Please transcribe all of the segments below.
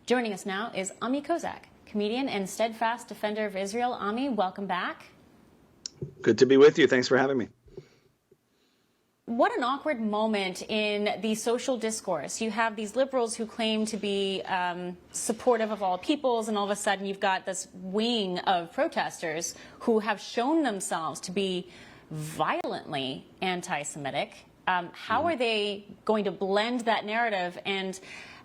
Joining us now is Ami Kozak, comedian and steadfast defender of Israel. Ami, welcome back. Good to be with you. Thanks for having me. What an awkward moment in the social discourse. You have these liberals who claim to be supportive of all peoples, and all of a sudden you've got this wing of protesters who have shown themselves to be violently anti-Semitic. How are they going to blend that narrative, and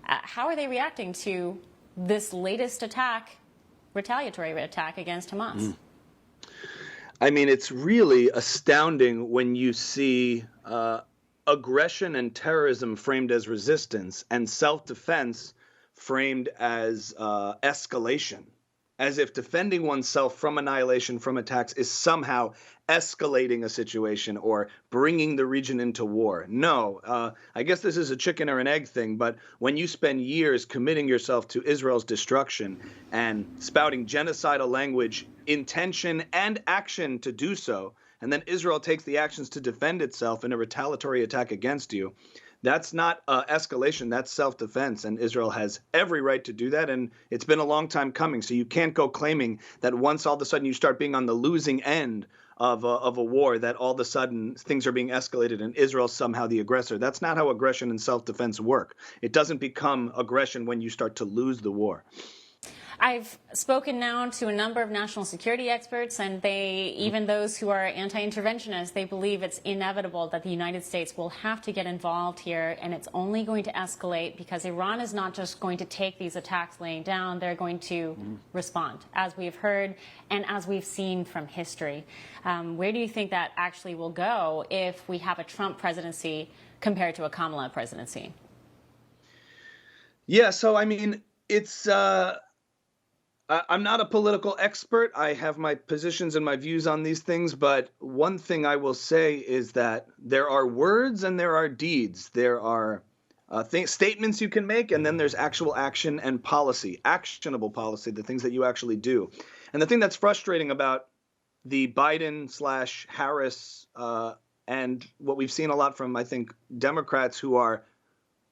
how are they reacting to this latest attack, retaliatory attack against Hamas? I mean, it's really astounding when you see aggression and terrorism framed as resistance and self-defense framed as escalation, as if defending oneself from annihilation, from attacks, is somehow escalating a situation or bringing the region into war. No, I guess this is a chicken or an egg thing, but when you spend years committing yourself to Israel's destruction and spouting genocidal language, intention and action to do so, and then Israel takes the actions to defend itself in a retaliatory attack against you, that's not escalation, that's self-defense, and Israel has every right to do that, and it's been a long time coming. So you can't go claiming that once all of a sudden you start being on the losing end of a war, that all of a sudden things are being escalated and Israel's somehow the aggressor. That's not how aggression and self-defense work. It doesn't become aggression when you start to lose the war. I've spoken now to a number of national security experts, and even those who are anti-interventionists, they believe it's inevitable that the United States will have to get involved here, and it's only going to escalate because Iran is not just going to take these attacks laying down, they're going to respond, as we've heard and as we've seen from history. Where do you think that actually will go if we have a Trump presidency compared to a Kamala presidency? Yeah, so I mean, it's... I'm not a political expert. I have my positions and my views on these things, but one thing I will say is that there are words and there are deeds. There are statements you can make, and then there's actual action and policy, actionable policy, the things that you actually do. And the thing that's frustrating about the Biden/Harris and what we've seen a lot from, I think, Democrats who are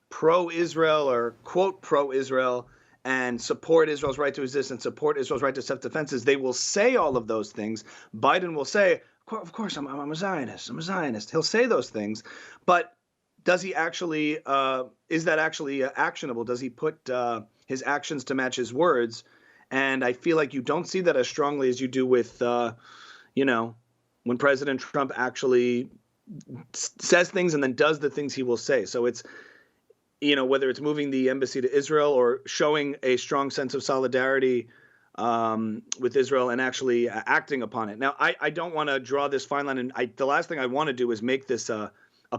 pro-Israel or quote pro-Israel and support Israel's right to exist and support Israel's right to self-defense is they will say all of those things. Biden will say, of course, I'm a Zionist. I'm a Zionist. He'll say those things. But does he actually, is that actually actionable? Does he put his actions to match his words? And I feel like you don't see that as strongly as you do with, when President Trump actually says things and then does the things he will say. So it's, whether it's moving the embassy to Israel or showing a strong sense of solidarity with Israel and actually acting upon it. Now, I don't want to draw this fine line, and the last thing I want to do is make this a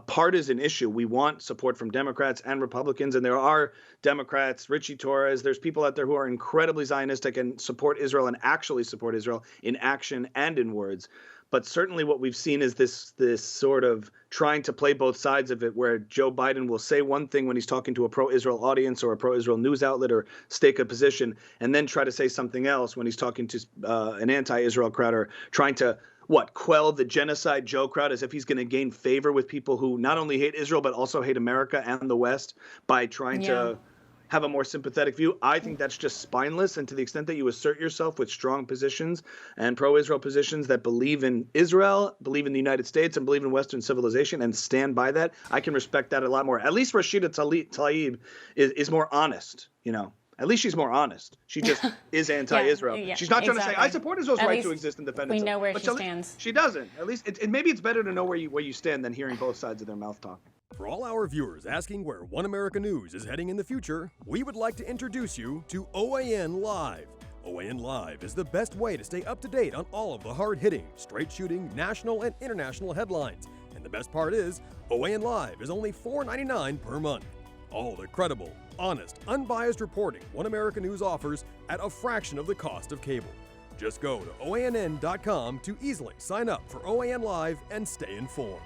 partisan issue. We want support from Democrats and Republicans, and there are Democrats, Richie Torres, there's people out there who are incredibly Zionistic and support Israel and actually support Israel in action and in words. But certainly what we've seen is this sort of trying to play both sides of it, where Joe Biden will say one thing when he's talking to a pro-Israel audience or a pro-Israel news outlet or stake a position, and then try to say something else when he's talking to an anti-Israel crowd or trying to, quell the genocide Joe crowd, as if he's going to gain favor with people who not only hate Israel but also hate America and the West by trying to have a more sympathetic view. I think that's just spineless. And to the extent that you assert yourself with strong positions and pro-Israel positions that believe in Israel, believe in the United States, and believe in Western civilization and stand by that, I can respect that a lot more. At least Rashida Tlaib is more honest, At least she's more honest. She just is anti-Israel. She's not trying to say, I support Israel's right to exist and defend itself. We know where she stands. She doesn't. At least maybe it's better to know where you stand than hearing both sides of their mouth talk. For all our viewers asking where One America News is heading in the future, we would like to introduce you to OAN Live. OAN Live is the best way to stay up to date on all of the hard-hitting, straight-shooting, national and international headlines. And the best part is, OAN Live is only $4.99 per month. All the credible, honest, unbiased reporting One America News offers at a fraction of the cost of cable. Just go to OANN.com to easily sign up for OAN Live and stay informed.